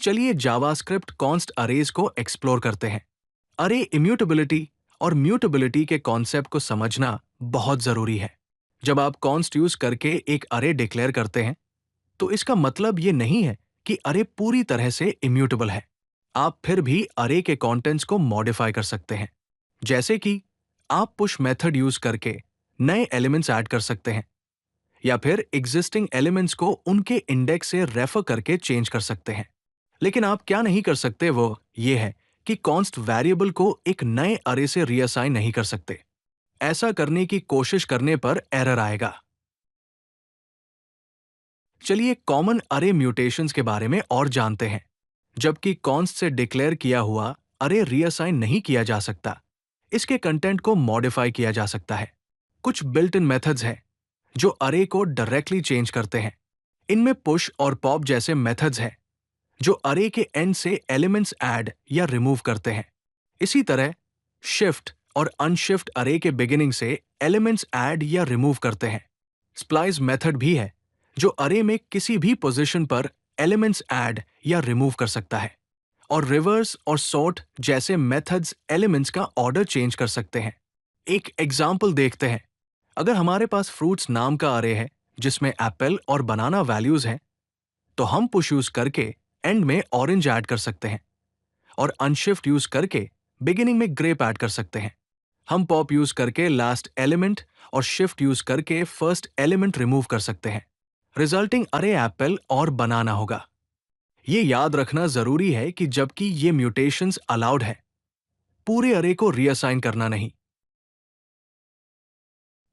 चलिए JavaScript const arrays को explore करते हैं। अरे इम्यूटेबिलिटी और म्यूटेबिलिटी के कॉन्सेप्ट को समझना बहुत जरूरी है। जब आप कॉन्स्ट यूज करके एक अरे डिक्लेयर करते हैं, तो इसका मतलब ये नहीं है कि अरे पूरी तरह से इम्यूटेबल है। आप फिर भी अरे के कंटेंट्स को मॉडिफाई कर सकते हैं। जैसे कि आप पुश मेथड यूज करके नए एलिमेंट्स ऐड कर सकते हैं, या फिर एग्जिस्टिंग एलिमेंट्स को उनके इंडेक्स से रेफर करके चेंज कर सकते हैं। लेकिन आप क्या नहीं कर सकते वो ये है कि कॉन्स्ट वेरिएबल को एक नए अरे से रीअसाइन नहीं कर सकते। ऐसा करने की कोशिश करने पर एरर आएगा। चलिए कॉमन अरे म्यूटेशंस के बारे में और जानते हैं। जबकि कॉन्स्ट से डिक्लेयर किया हुआ अरे रीअसाइन नहीं किया जा सकता, इसके कंटेंट को मॉडिफाई किया जा सकता है। कुछ बिल्ट इन मेथड्स हैं जो अरे को डायरेक्टली चेंज करते हैं। इनमें पुश और पॉप जैसे मेथड्स हैं जो अरे के एंड से एलिमेंट्स ऐड या रिमूव करते हैं। इसी तरह शिफ्ट और अनशिफ्ट अरे के बिगिनिंग से एलिमेंट्स ऐड या रिमूव करते हैं। स्प्लाइस मेथड भी है जो अरे में किसी भी पोजीशन पर एलिमेंट्स ऐड या रिमूव कर सकता है। और रिवर्स और सॉर्ट जैसे मेथड्स एलिमेंट्स का ऑर्डर चेंज कर सकते हैं। एक एग्जाम्पल देखते हैं। अगर हमारे पास फ्रूट्स नाम का अरे है जिसमें एप्पल और बनाना वैल्यूज हैं, तो हम पुश यूज करके एंड में ऑरेंज ऐड कर सकते हैं और अनशिफ्ट यूज करके बिगिनिंग में ग्रेप ऐड कर सकते हैं। हम पॉप यूज करके लास्ट एलिमेंट और शिफ्ट यूज करके फर्स्ट एलिमेंट रिमूव कर सकते हैं। रिजल्टिंग अरे एप्पल और बनाना होगा। ये याद रखना जरूरी है कि जबकि ये म्यूटेशंस अलाउड है, पूरे अरे को रीअसाइन करना नहीं।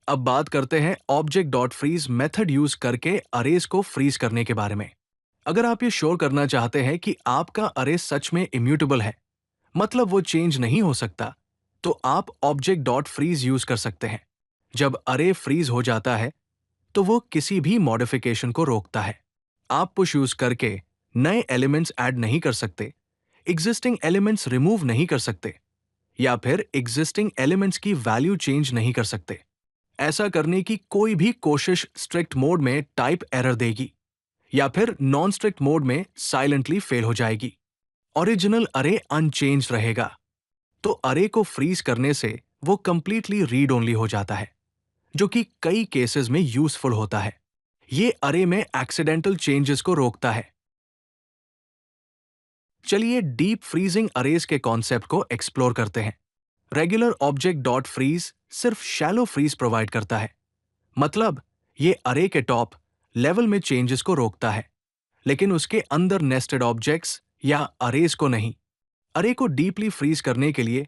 अब बात करते हैं object dot freeze method use करके अरेज को फ्रीज करने के बारे में। अगर आप ये श्योर करना चाहते हैं कि आपका अरे सच में इम्यूटेबल है, मतलब वो चेंज नहीं हो सकता, तो आप ऑब्जेक्ट डॉट फ्रीज यूज कर सकते हैं। जब अरे फ्रीज हो जाता है, तो वो किसी भी मॉडिफिकेशन को रोकता है। आप पुश यूज करके नए एलिमेंट्स ऐड नहीं कर सकते, एग्जिस्टिंग एलिमेंट्स रिमूव नहीं कर सकते, या फिर एग्जिस्टिंग एलिमेंट्स की वैल्यू चेंज नहीं कर सकते। ऐसा करने की कोई भी कोशिश स्ट्रिक्ट मोड में टाइप एरर देगी, या फिर नॉन स्ट्रिक्ट मोड में साइलेंटली फेल हो जाएगी। ओरिजिनल अरे अनचेंज रहेगा, तो अरे को फ्रीज करने से वो कंप्लीटली रीड ओनली हो जाता है, जो कि कई केसेस में यूजफुल होता है। ये अरे में एक्सीडेंटल चेंजेस को रोकता है। चलिए डीप फ्रीजिंग अरेज के कॉन्सेप्ट को एक्सप्लोर करते हैं। रेगुलर ऑब्जेक्ट डॉट फ्रीज सिर्फ शैलो फ्रीज प्रोवाइड करता है, मतलब ये अरे के टॉप लेवल में चेंजेस को रोकता है, लेकिन उसके अंदर नेस्टेड ऑब्जेक्ट्स या अरेज को नहीं। अरे को डीपली फ्रीज करने के लिए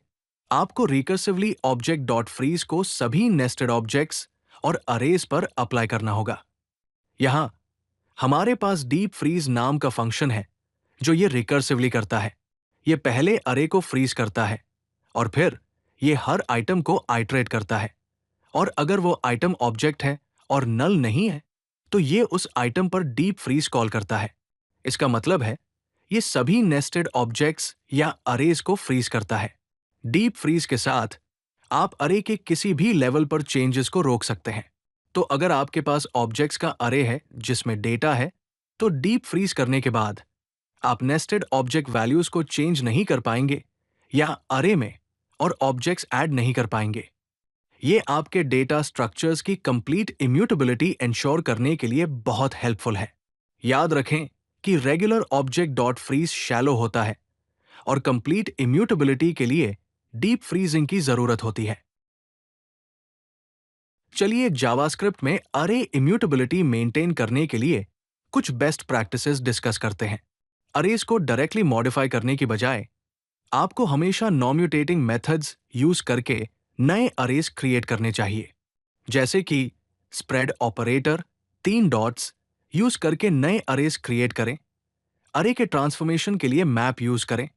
आपको रिकर्सिवली ऑब्जेक्ट डॉट फ्रीज को सभी नेस्टेड ऑब्जेक्ट्स और अरेज पर अप्लाई करना होगा। यहां हमारे पास डीप फ्रीज नाम का फंक्शन है जो ये रिकर्सिवली करता है। ये पहले अरे को फ्रीज करता है और फिर ये हर आइटम को आइटरेट करता है, और अगर वो आइटम ऑब्जेक्ट है और नल नहीं है, तो ये उस आइटम पर डीप फ्रीज कॉल करता है। इसका मतलब है ये सभी नेस्टेड ऑब्जेक्ट्स या अरेज को फ्रीज करता है। डीप फ्रीज के साथ आप अरे के किसी भी लेवल पर चेंजेस को रोक सकते हैं। तो अगर आपके पास ऑब्जेक्ट्स का अरे है जिसमें डेटा है, तो डीप फ्रीज करने के बाद आप नेस्टेड ऑब्जेक्ट वैल्यूज को चेंज नहीं कर पाएंगे या अरे में और ऑब्जेक्ट्स ऐड नहीं कर पाएंगे। ये आपके डेटा स्ट्रक्चर्स की कंप्लीट इम्यूटेबिलिटी इंश्योर करने के लिए बहुत हेल्पफुल है। याद रखें कि regular object dot freeze shallow होता है और कंप्लीट इम्यूटेबिलिटी के लिए डीप फ्रीजिंग की जरूरत होती है। चलिए जावास्क्रिप्ट में अरे इम्यूटेबिलिटी मेंटेन करने के लिए कुछ बेस्ट प्रैक्टिसेस डिस्कस करते हैं। अरेज को डायरेक्टली मॉडिफाई करने की बजाय आपको हमेशा नॉन-म्यूटेटिंग मेथड्स यूज करके नए अरेज क्रिएट करने चाहिए। जैसे कि स्प्रेड ऑपरेटर, 3 डॉट्स यूज करके नए अरेज क्रिएट करें। अरे के ट्रांसफॉर्मेशन के लिए मैप यूज करें।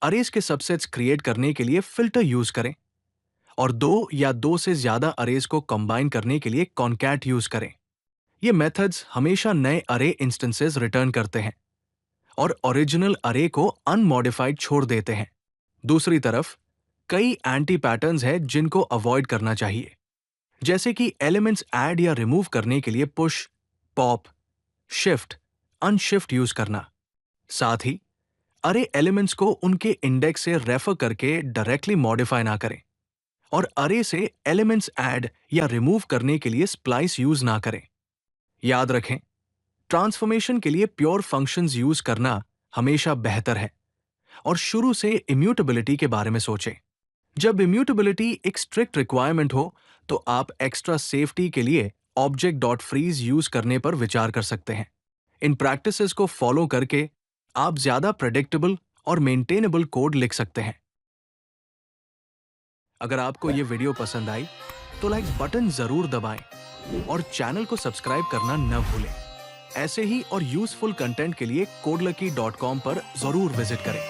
अरेज के सबसेट्स क्रिएट करने के लिए फिल्टर यूज करें, और दो या दो से ज्यादा अरेज को कंबाइन करने के लिए कॉनकैट यूज करें। ये मेथड्स हमेशा नए अरे इंस्टेंसेस रिटर्न करते हैं और ओरिजिनल अरे को अनमॉडिफाइड छोड़ देते हैं। दूसरी तरफ कई एंटी पैटर्न्स हैं जिनको अवॉइड करना चाहिए, जैसे कि एलिमेंट्स ऐड या रिमूव करने के लिए push, pop, shift, unshift use करना। साथ ही अरे एलिमेंट्स को उनके इंडेक्स से रेफर करके डायरेक्टली मॉडिफाई ना करें और अरे से एलिमेंट्स ऐड या रिमूव करने के लिए स्प्लाइस यूज ना करें। याद रखें, ट्रांसफॉर्मेशन के लिए प्योर फंक्शंस यूज करना हमेशा बेहतर है और शुरू से इम्यूटेबिलिटी के बारे में सोचें। जब इम्यूटेबिलिटी एक स्ट्रिक्ट रिक्वायरमेंट हो तो आप एक्स्ट्रा सेफ्टी के लिए ऑब्जेक्ट डॉट फ्रीज यूज करने पर विचार कर सकते हैं। इन प्रैक्टिसेस को फॉलो करके आप ज्यादा प्रेडिक्टेबल और मेंटेनेबल कोड लिख सकते हैं। अगर आपको ये वीडियो पसंद आई तो लाइक बटन जरूर दबाएं और चैनल को सब्सक्राइब करना न भूलें। ऐसे ही और यूजफुल कंटेंट के लिए codelucky.com पर जरूर विजिट करें।